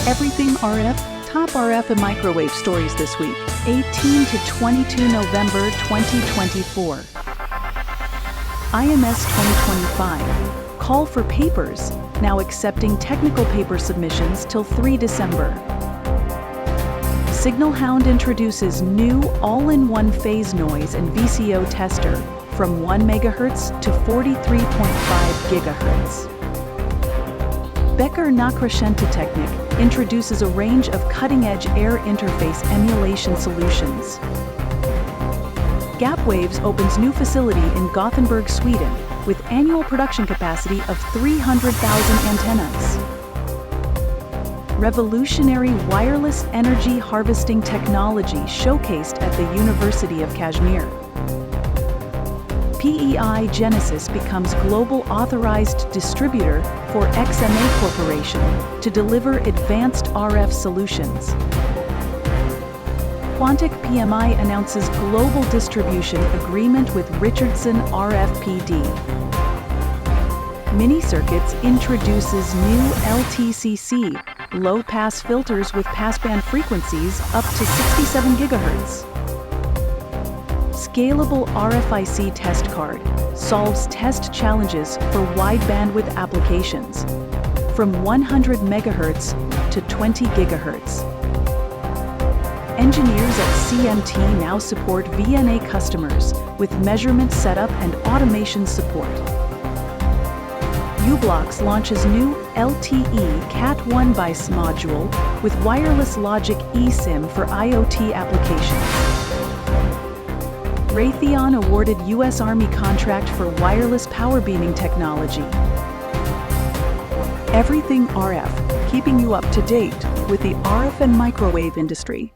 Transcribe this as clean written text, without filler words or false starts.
Everything RF, top RF and microwave stories this week, 18 to 22 November 2024. IMS 2025, call for papers, now accepting technical paper submissions till 3 December. Signal Hound introduces new all-in-one phase noise and VCO tester from 1 MHz to 43.5 GHz. Becker-Nachrichtentechnik introduces a range of cutting-edge air interface emulation solutions. Gapwaves opens new facility in Gothenburg, Sweden, with annual production capacity of 300,000 antennas. Revolutionary wireless energy harvesting technology showcased at the University of Kashmir. PEI Genesis becomes global authorized distributor for XMA Corporation to deliver advanced RF solutions. Quantic PMI announces global distribution agreement with Richardson RFPD. Mini Circuits introduces new LTCC, low-pass filters with passband frequencies up to 67 GHz. Scalable RFIC test card solves test challenges for wide bandwidth applications from 100 MHz to 20 GHz. Engineers at CMT now support VNA customers with measurement setup and automation support. u-blox launches new LTE Cat1 BICE module with wireless logic eSIM for IoT applications. Raytheon awarded U.S. Army contract for wireless power beaming technology. Everything RF, keeping you up to date with the RF and microwave industry.